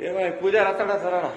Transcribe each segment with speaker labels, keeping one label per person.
Speaker 1: ఏమో పూజ రాస్తాడా సరేనా?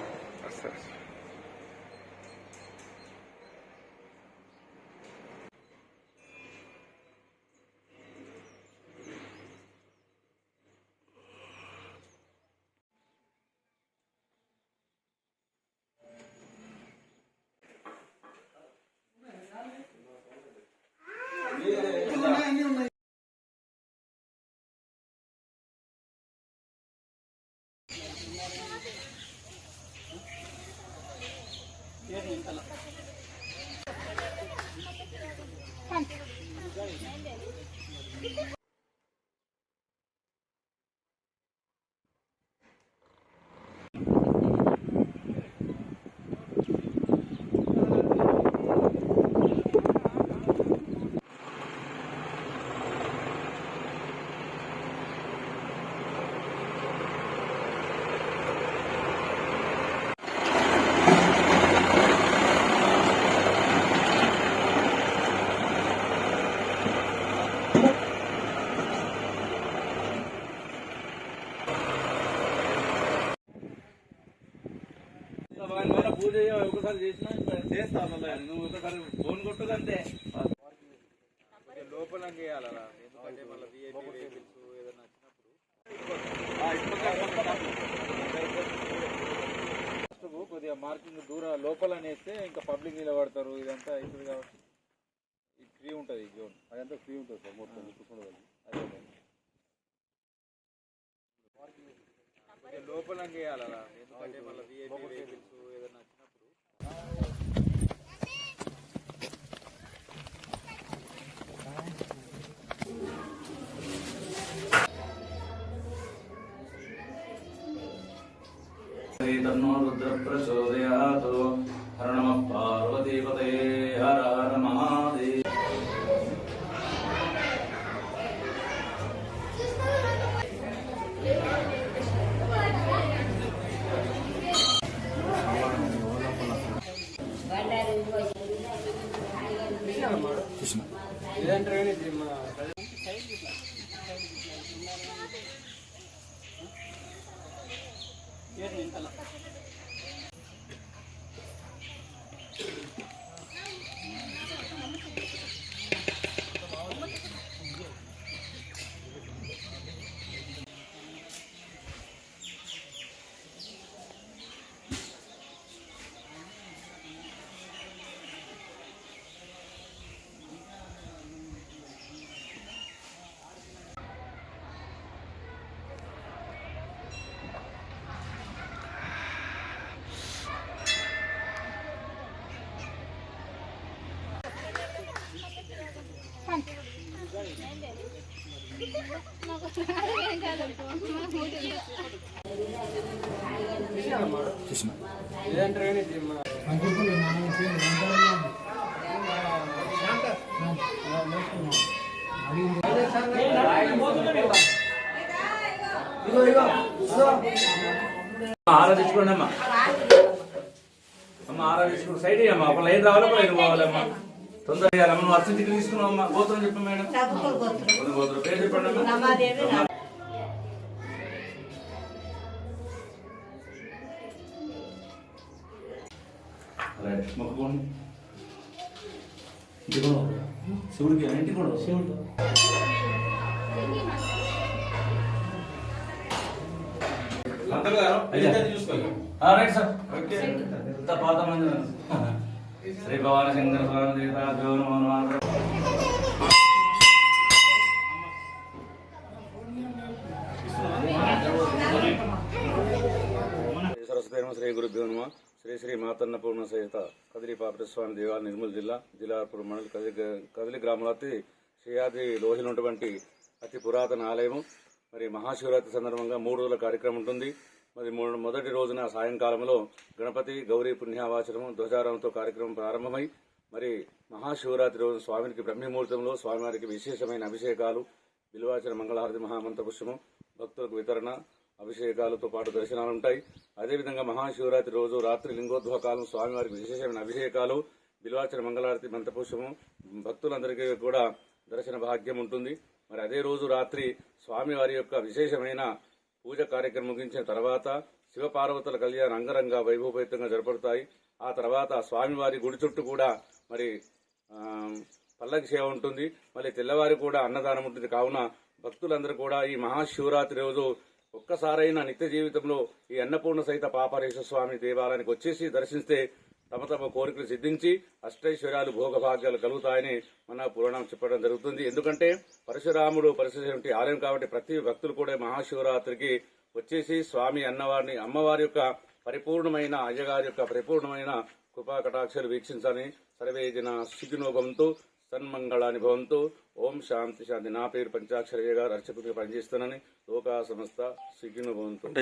Speaker 1: పూజ ఒకసారి చేసినా చేస్తాను. నువ్వు ఒకసారి ఫోన్ కొట్టుకంటే లోపల చేయాలరా, ఎందుకంటే మళ్ళీ విఐపీ వెహికల్స్ ఏదైనా వచ్చినప్పుడు కొద్దిగా మార్కింగ్ దూరం లోపల అనేస్తే ఇంకా పబ్లిక్ నిలబడతారు. ఇదంతా ఇప్పుడు కాబట్టి ఫ్రీ ఉంటుంది ఈ జోన్, అదంతా ఫ్రీ ఉంటుంది సార్ మొత్తం అదే లోపల చేయాలరా, ఎందుకంటే మళ్ళీ విఐపీ వెహికల్స్ ఏదైనా వచ్చినప్పుడు తన్నో రుద్ర ప్రచోదయాత్. హర నమః పార్వతీపతే, హర హర మహాదేవ. ఆరాధించుకోండి అమ్మా, ఆరాధించుకోండి. సైడ్ అమ్మా, ఒక లైన్ రావాలి, ఒక లైన్ పోవాలమ్మా. తొందరగా నువ్వు అర్చంటికి తీసుకున్నావు అమ్మా. గోత్రం చెప్పు మేడం, గోత్రం పేరు చెప్పండి అమ్మా. మొక్కుకోండి. శివుడికి ఇంటి కూడా శివుడు రైట్ సార్. పాత మంది శ్రీ భవాని శంకర స్వామి దేవత సరస్వతి శ్రీ గురుభ్యో నమః. శ్రీ శ్రీ మాతన్నపూర్ణ సహిత కదిరి పాపస్వామి దేవాలయం నిర్మల్ జిల్లా జిల్లాపూర్ మండలి కదిలి గ్రామంలో శ్రీయాది లోహిలో ఉన్నటువంటి అతి పురాతన ఆలయము. మరి మహాశివరాత్రి సందర్భంగా 3 రోజుల కార్యక్రమం ఉంటుంది. మరి మొదటి రోజున సాయంకాలంలో గణపతి గౌరీ పుణ్యావాచనము ధ్వజారంతో కార్యక్రమం ప్రారంభమై మరి మహాశివరాత్రి రోజు స్వామికి బ్రహ్మముహూర్తంలో స్వామివారికి విశేషమైన అభిషేకాలు, బిల్వాచన మంగళహారతి మహామంత్ర పుష్పము, భక్తులకు వితరణ, అభిషేకాలతో పాటు దర్శనాలు ఉంటాయి. అదేవిధంగా మహాశివరాత్రి రోజు రాత్రి లింగోద్భవ కాలం స్వామివారికి విశేషమైన అభిషేకాలు, బిల్వార్చన మంగళారతి మంత్రపుష్పము భక్తులందరికీ కూడా దర్శన భాగ్యం ఉంటుంది. మరి అదే రోజు రాత్రి స్వామివారి యొక్క విశేషమైన పూజ కార్యక్రమం ముగించిన తర్వాత శివపార్వతుల కళ్యాణం అంగరంగ వైభవపేతంగా జరపడతాయి. ఆ తర్వాత స్వామివారి గుడి చుట్టూ కూడా మరి పల్లకి సేవ ఉంటుంది. మళ్ళీ తెల్లవారి కూడా అన్నదానం ఉంటుంది. కావున భక్తులందరూ కూడా ఈ మహాశివరాత్రి రోజు ఒక్కసారైనా నిత్య జీవితంలో ఈ అన్నపూర్ణ సహిత పాపరేశ్వర స్వామి దేవాలయానికి వచ్చేసి దర్శిస్తే తమ తమ కోరికలు సిద్ధించి అష్టైశ్వర్యాలు భోగభాగ్యాలు కలుగుతాయని మన పురాణం చెప్పడం జరుగుతుంది. ఎందుకంటే పరశురాముడు పరిశుభ్ర ఆలయం కాబట్టి ప్రతి భక్తులు కూడా మహాశివరాత్రికి వచ్చేసి స్వామి అమ్మవారి యొక్క పరిపూర్ణమైన అయ్యగారి యొక్క పరిపూర్ణమైన కృపా కటాక్షాలు వీక్షించాలని సర్వే జన సుఖినో భవంతు సన్మంగళాని భవంతు. ఓం శాంతి శాంతి. నా పేరు పంచాక్షరయ్య గారు, అర్చకుడిగా పనిచేస్తానని. లోకా సమస్త సుఖినో భవంతు.